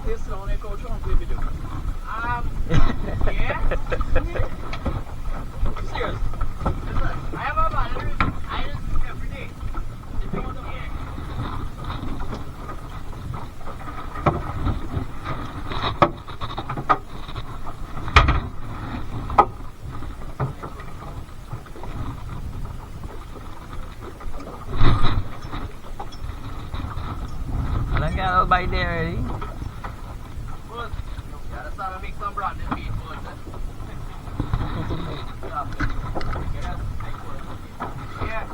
this on a coach on video. Yeah. Serious. I have a battery. I just do every day. I'll bite there already. Good. Yeah, that's how I make some brand new meat. Yeah.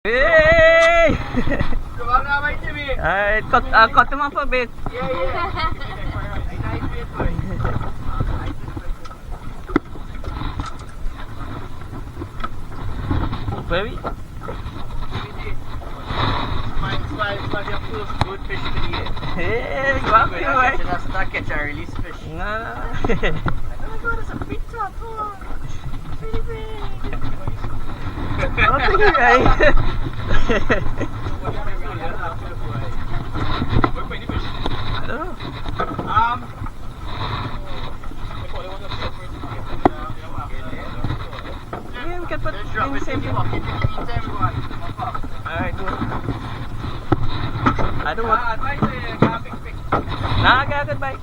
Hey! Alright, cut them up a bit. Yeah. Baby? Mine's like your first good fish for the year. Hey, go up here, right? That's not catch and release fish. No. Oh my god, it's a big top. It's really big. Don't think you're right. I don't know. Yeah, we can put in the same thing. Alright, good. I don't want. Nah, I got a good bite.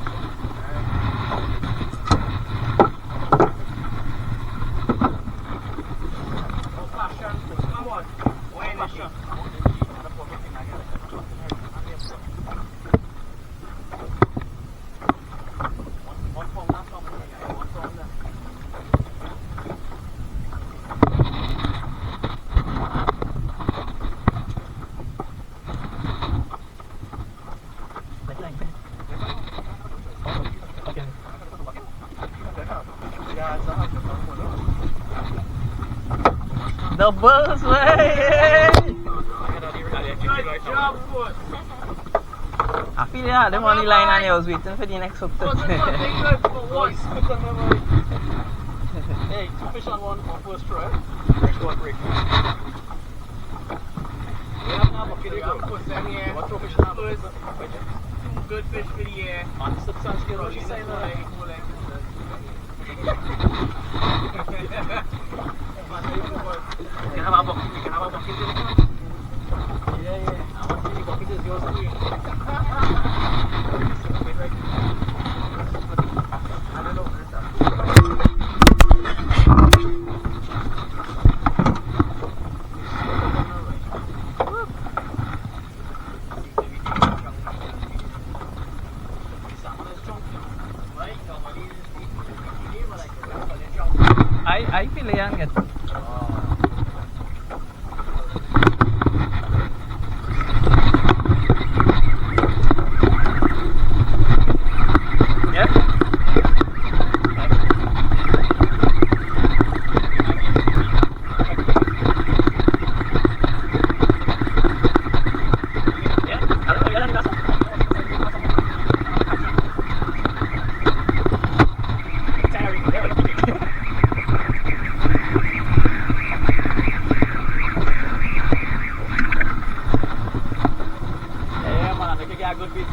The bulls way! I feel yeah, them on the line and I was waiting for the next hook to Hey, 2 fish on one first try. Next one break. Kos M here. What 2 fish on first? 2 good fish for the year. On substance get what you say now. You can have a bucket. You can have a bucket. Yeah. I want to see the bucket is yours too. I don't know. I feel young it. Yeah, man, they can get a good bit.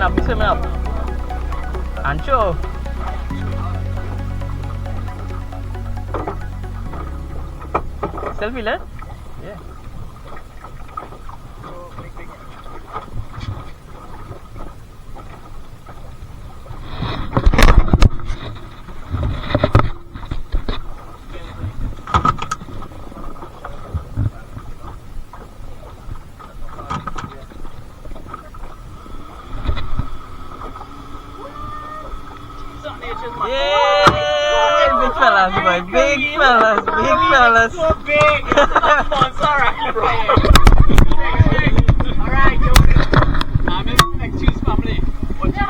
Bisa up. Ancho. Selfie lah. Yeah. Yay! Big fellas, boy. Big fellas. Big fellas. So big. It's a monster, bro. Alright, yo. I'm in like cheese family. What you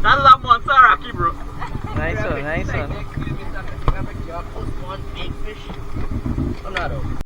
That's a monster, Rocky, bro. Nice one, nice one. I'm not over.